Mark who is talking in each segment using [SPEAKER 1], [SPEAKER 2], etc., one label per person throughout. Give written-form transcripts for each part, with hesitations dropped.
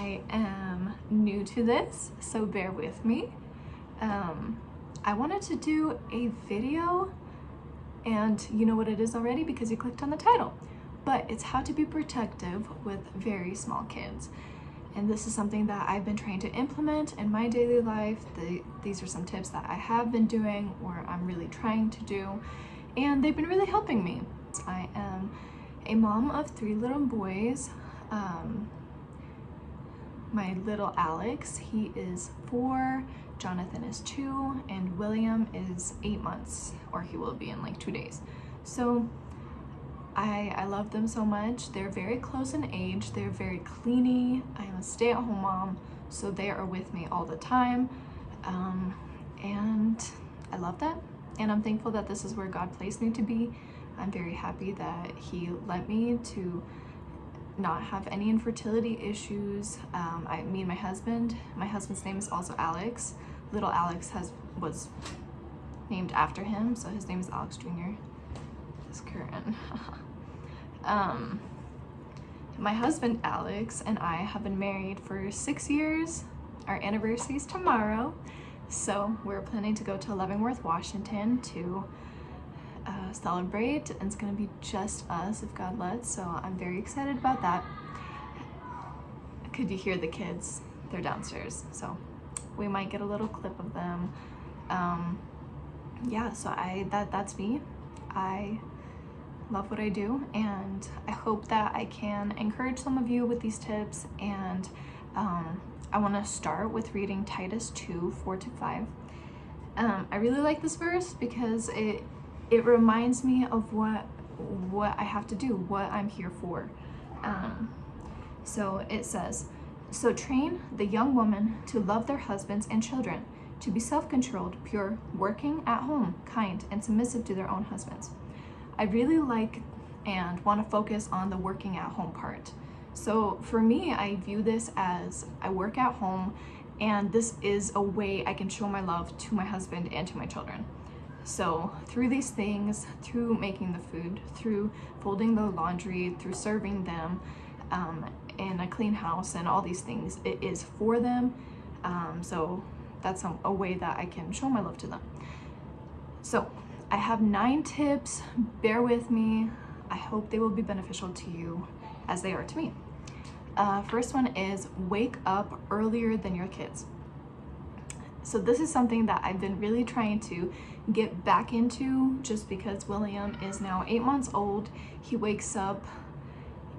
[SPEAKER 1] I am new to this, so bear with me. I wanted to do a video, and you know what it is already because you clicked on the title, but it's how to be protective with very small kids. And this is something that I've been trying to implement in my daily life. These are some tips that I have been doing or I'm really trying to do, and they've been really helping me. I am a mom of 3 little boys. My little Alex, he is 4, Jonathan is 2, and William is 8 months, or he will be in like 2 days. So I love them so much. They're very close in age. They're very cleany. I am a stay-at-home mom, so they are with me all the time. And I love that. And I'm thankful that this is where God placed me to be. I'm very happy that He let me to not have any infertility issues. Me and my husband's name is also Alex. Little Alex was named after him, so his name is Alex Jr. This current. My husband Alex and I have been married for 6 years. Our anniversary is tomorrow, so we're planning to go to Leavenworth, Washington to celebrate, and it's gonna be just us if God lets, so I'm very excited about that. Could you hear the kids? They're downstairs, so we might get a little clip of them. Yeah, so that's me. I love what I do, and I hope that I can encourage some of you with these tips. And I want to start with reading Titus 2:4-5. I really like this verse because it reminds me of what I have to do, what I'm here for. So it says, "So train the young women to love their husbands and children, to be self-controlled, pure, working at home, kind, and submissive to their own husbands." I really like and want to focus on the working at home part. So for me, I view this as I work at home, and this is a way I can show my love to my husband and to my children. So through these things, through making the food, through folding the laundry, through serving them in a clean house and all these things, it is for them. So that's a way that I can show my love to them. So I have 9 tips. Bear with me. I hope they will be beneficial to you as they are to me. First one is wake up earlier than your kids. So this is something that I've been really trying to get back into, just because William is now 8 months old. He wakes up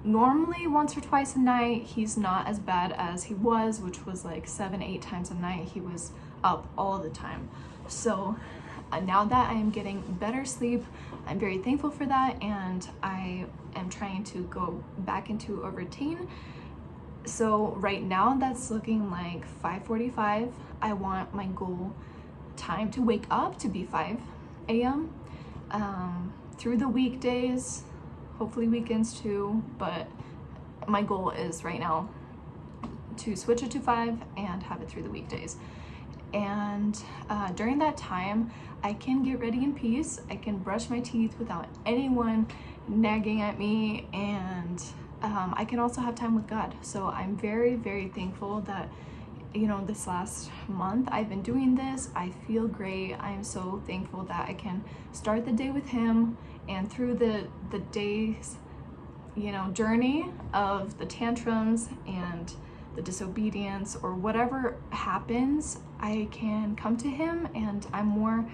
[SPEAKER 1] normally once or twice a night. He's not as bad as he was, which was like 7-8 times a night. He was up all the time. So now that I am getting better sleep, I'm very thankful for that, and I am trying to go back into a routine. So right now that's looking like 5:45. I want my goal time to wake up to be 5 a.m. Through the weekdays, hopefully weekends too, but my goal is right now to switch it to 5 and have it through the weekdays. And during that time, I can get ready in peace. I can brush my teeth without anyone nagging at me, and I can also have time with God. So I'm very, very thankful that, you know, this last month I've been doing this. I feel great. I'm so thankful that I can start the day with Him, and through the day's, you know, journey of the tantrums and the disobedience or whatever happens, I can come to Him, and I'm more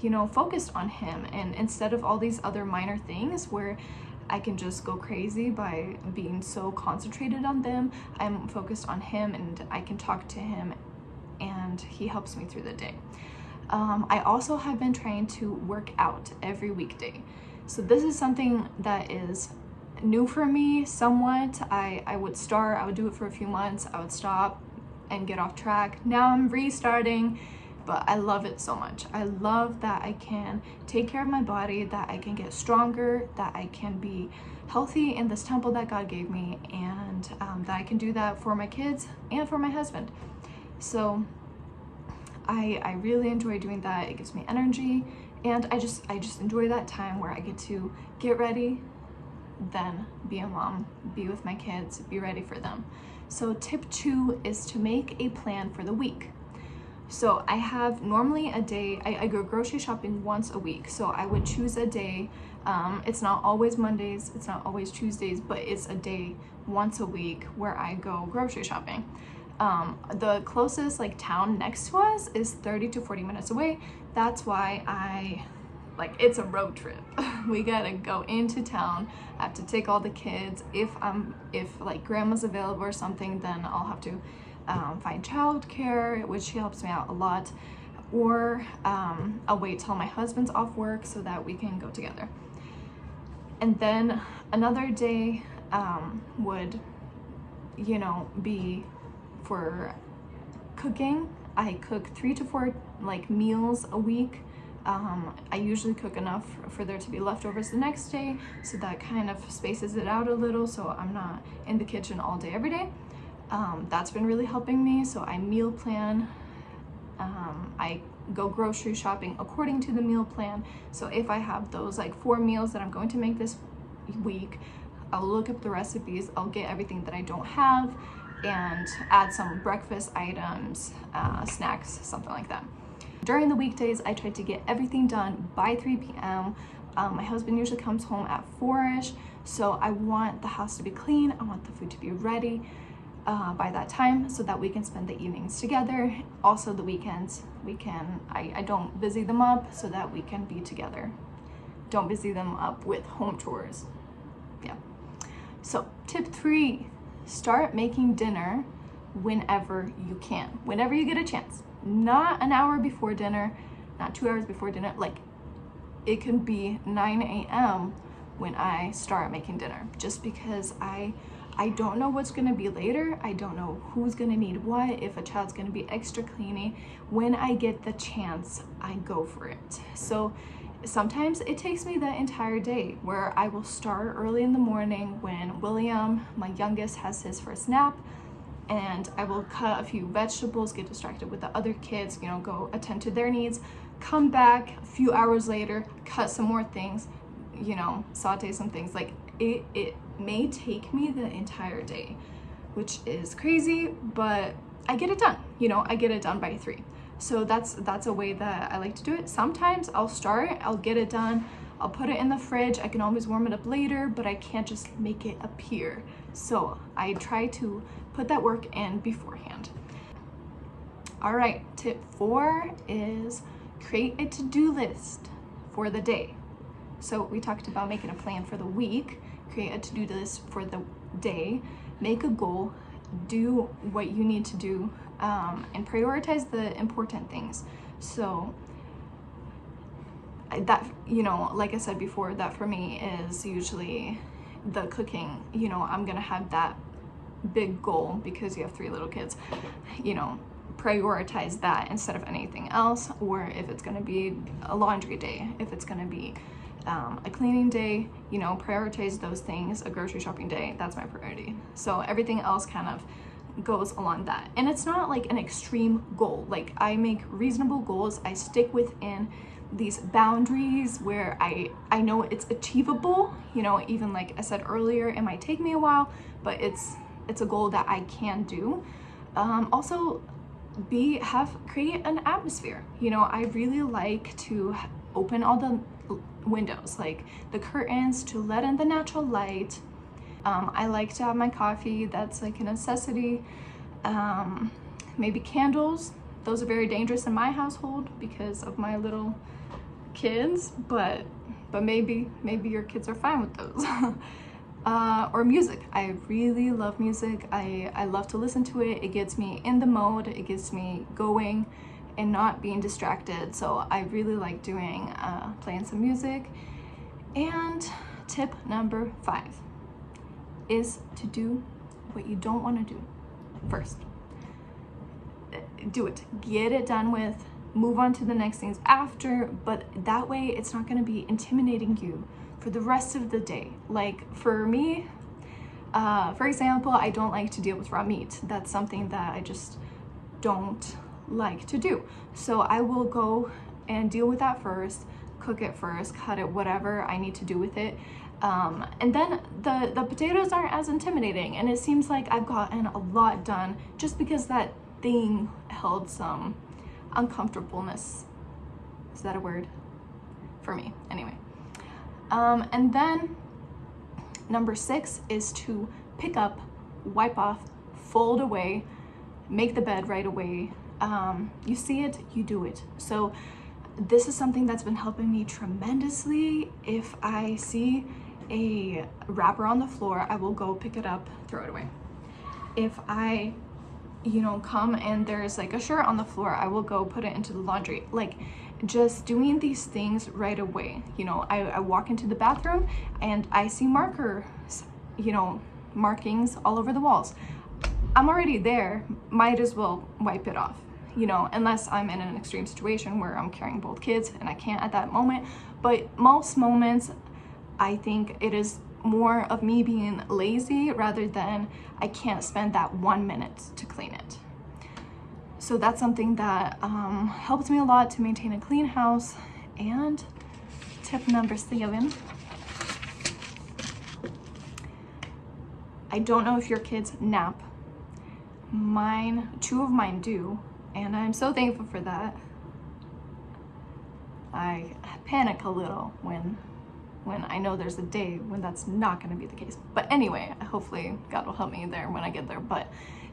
[SPEAKER 1] you know, focused on Him, and instead of all these other minor things where I can just go crazy by being so concentrated on them, I'm focused on Him, and I can talk to Him, and He helps me through the day. I also have been trying to work out every weekday. So this is something that is new for me somewhat. I would do it for a few months, I would stop and get off track. Now I'm restarting, but I love it so much. I love that I can take care of my body, that I can get stronger, that I can be healthy in this temple that God gave me, and that I can do that for my kids and for my husband. So I really enjoy doing that. It gives me energy, and I just enjoy that time where I get to get ready, then be a mom, be with my kids, be ready for them. So tip 2 is to make a plan for the week. So I have normally a day, I go grocery shopping once a week. So I would choose a day. It's not always Mondays, it's not always Tuesdays, but it's a day once a week where I go grocery shopping. The closest like town next to us is 30 to 40 minutes away. That's why it's a road trip. We gotta go into town. I have to take all the kids. If like grandma's available or something, then I'll have to find childcare, which helps me out a lot. Or I'll wait till my husband's off work so that we can go together. And then another day would, be for cooking. I cook 3 to 4 like meals a week. I usually cook enough for there to be leftovers the next day, so that kind of spaces it out a little, so I'm not in the kitchen all day every day. That's been really helping me. So I meal plan. I go grocery shopping according to the meal plan. So if I have those like 4 meals that I'm going to make this week, I'll look up the recipes, I'll get everything that I don't have and add some breakfast items, snacks, something like that. During the weekdays, I try to get everything done by 3 p.m. My husband usually comes home at 4-ish, so I want the house to be clean, I want the food to be ready by that time so that we can spend the evenings together. Also the weekends, I don't busy them up so that we can be together. Don't busy them up with home chores. Yeah. So tip 3, start making dinner whenever you can, whenever you get a chance. Not an hour before dinner, not 2 hours before dinner. Like it can be 9 a.m. when I start making dinner, just because I don't know what's gonna be later. I don't know who's gonna need what, if a child's gonna be extra cleaning. When I get the chance, I go for it. So sometimes it takes me the entire day, where I will start early in the morning when William, my youngest, has his first nap, and I will cut a few vegetables, get distracted with the other kids, go attend to their needs, come back a few hours later, cut some more things, saute some things. Like it may take me the entire day, which is crazy, but I get it done. I get it done by 3. So that's a way that I like to do it. Sometimes I'll get it done, I'll put it in the fridge. I can always warm it up later, but I can't just make it appear. So I try to put that work in beforehand. All right, tip 4 is create a to-do list for the day. So we talked about making a plan for the week, create a to-do list for the day, make a goal, do what you need to do, and prioritize the important things. So that, like I said before, that for me is usually the cooking. I'm gonna have that big goal because you have 3 little kids, prioritize that instead of anything else. Or if it's gonna be a laundry day, if it's gonna be a cleaning day, prioritize those things. A grocery shopping day, that's my priority. So everything else kind of goes along that. And it's not like an extreme goal. Like I make reasonable goals. I stick within these boundaries where I know it's achievable. Even like I said earlier, it might take me a while, but it's a goal that I can do. Also create an atmosphere. I really like to open all the windows, like the curtains, to let in the natural light. I like to have my coffee, that's like a necessity. Maybe candles. Those are very dangerous in my household because of my little kids, but maybe your kids are fine with those. Or music. I really love music. I love to listen to it. It gets me in the mode, it gets me going and not being distracted. So I really like doing playing some music. And tip number 5 is to do what you don't want to do first. Do it, get it done with, move on to the next things after, but that way it's not going to be intimidating you for the rest of the day. Like for me, for example, I don't like to deal with raw meat. That's something that I just don't like to do. So I will go and deal with that first, cook it first, cut it, whatever I need to do with it. And then the potatoes aren't as intimidating, and it seems like I've gotten a lot done just because that thing held some uncomfortableness. Is that a word? For me, anyway. And then number 6 is to pick up, wipe off, fold away, make the bed right away. You see it, you do it. So this is something that's been helping me tremendously. If I see a wrapper on the floor, I will go pick it up, throw it away. If I, come and there's like a shirt on the floor, I will go put it into the laundry. Like, just doing these things right away. I walk into the bathroom and I see markers, markings all over the walls. I'm already there, might as well wipe it off, unless I'm in an extreme situation where I'm carrying both kids and I can't at that moment. But most moments, I think it is more of me being lazy rather than I can't spend that 1 minute to clean it. So that's something that helps me a lot to maintain a clean house. And tip number 7, I don't know if your kids nap. 2 of mine do, and I'm so thankful for that. I panic a little when I know there's a day when that's not going to be the case. But anyway, hopefully God will help me there when I get there. But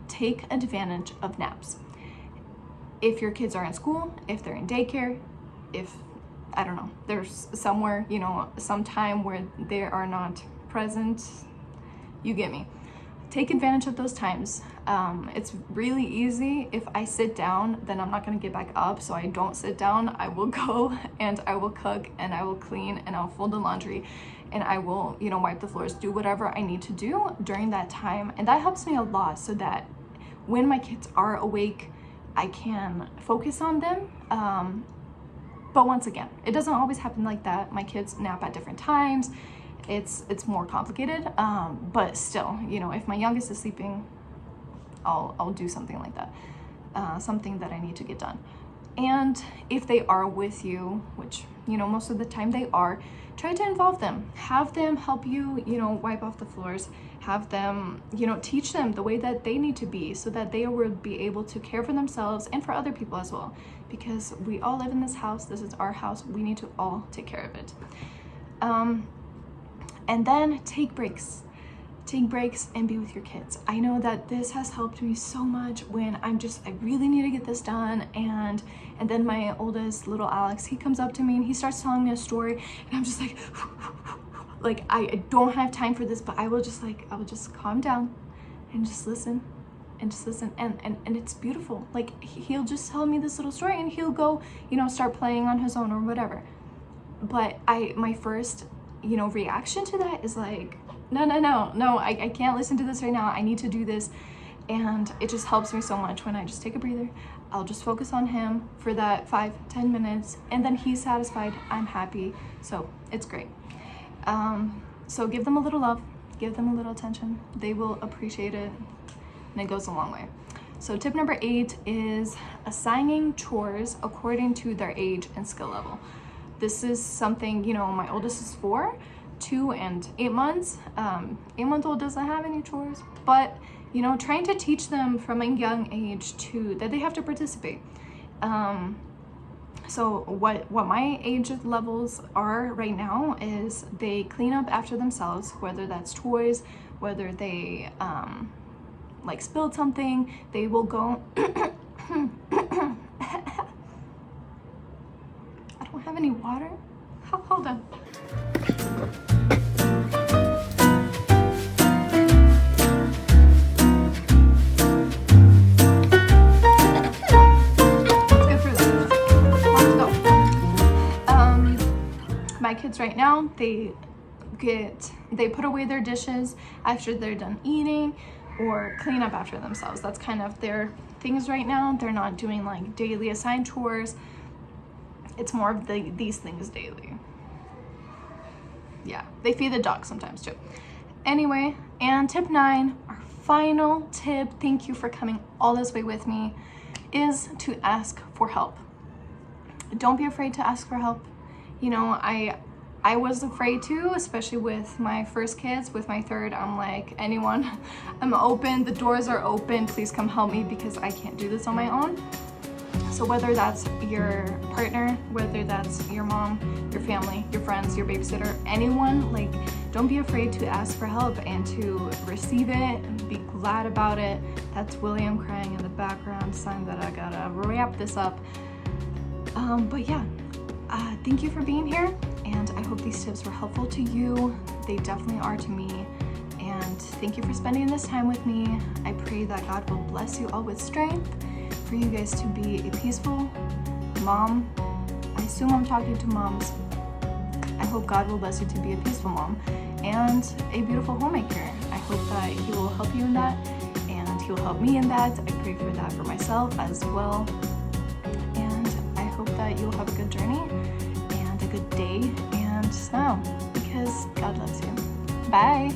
[SPEAKER 1] take advantage of naps. If your kids are in school, if they're in daycare, if, I don't know, there's somewhere, some time where they are not present, you get me. Take advantage of those times. It's really easy. If I sit down, then I'm not gonna get back up, so I don't sit down. I will go and I will cook and I will clean and I'll fold the laundry and I will, wipe the floors, do whatever I need to do during that time. And that helps me a lot so that when my kids are awake, I can focus on them. But once again, it doesn't always happen like that. My kids nap at different times. It's more complicated, but still, if my youngest is sleeping, I'll do something like that, something that I need to get done. And if they are with you, which, most of the time they are, try to involve them. Have them help you, wipe off the floors. Have them, teach them the way that they need to be so that they will be able to care for themselves and for other people as well. Because we all live in this house. This is our house. We need to all take care of it. And then take breaks. Take breaks and be with your kids. I know that this has helped me so much when I really need to get this done. And then my oldest, little Alex, he comes up to me and he starts telling me a story and I'm just like, I don't have time for this, but I will just calm down and just listen and it's beautiful. Like, he'll just tell me this little story and he'll go, start playing on his own or whatever. But my first, reaction to that is like, no, I can't listen to this right now. I need to do this. And it just helps me so much when I just take a breather. I'll just focus on him for that 5-10 minutes and then he's satisfied, I'm happy. So it's great. So give them a little love, give them a little attention. They will appreciate it and it goes a long way. So tip number 8 is assigning chores according to their age and skill level. This is something, my oldest is 4, 2, and 8 months. 8-month-old doesn't have any chores, but, trying to teach them from a young age that they have to participate. So what my age levels are right now is they clean up after themselves, whether that's toys, whether they, spilled something, they will go, have any water? Hold on. Let's go through this. Let's go. My kids right now, they put away their dishes after they're done eating or clean up after themselves. That's kind of their things right now. They're not doing like daily assigned chores. It's more of these things daily. Yeah, they feed the dog sometimes too. Anyway, and tip 9, our final tip, thank you for coming all this way with me, is to ask for help. Don't be afraid to ask for help. I was afraid too, especially with my first kids. With my third, I'm like, anyone, I'm open, the doors are open, please come help me because I can't do this on my own. So whether that's your partner, whether that's your mom, your family, your friends, your babysitter, anyone, like, don't be afraid to ask for help and to receive it and be glad about it. That's William crying in the background, sign that I gotta wrap this up. But yeah, thank you for being here, and I hope these tips were helpful to you. They definitely are to me, and thank you for spending this time with me. I pray that God will bless you all with strength for you guys to be a peaceful mom. I assume I'm talking to moms. I hope God will bless you to be a peaceful mom and a beautiful homemaker. I hope that He will help you in that, and He will help me in that. I pray for that for myself as well. And I hope that you'll have a good journey and a good day and smile because God loves you. Bye.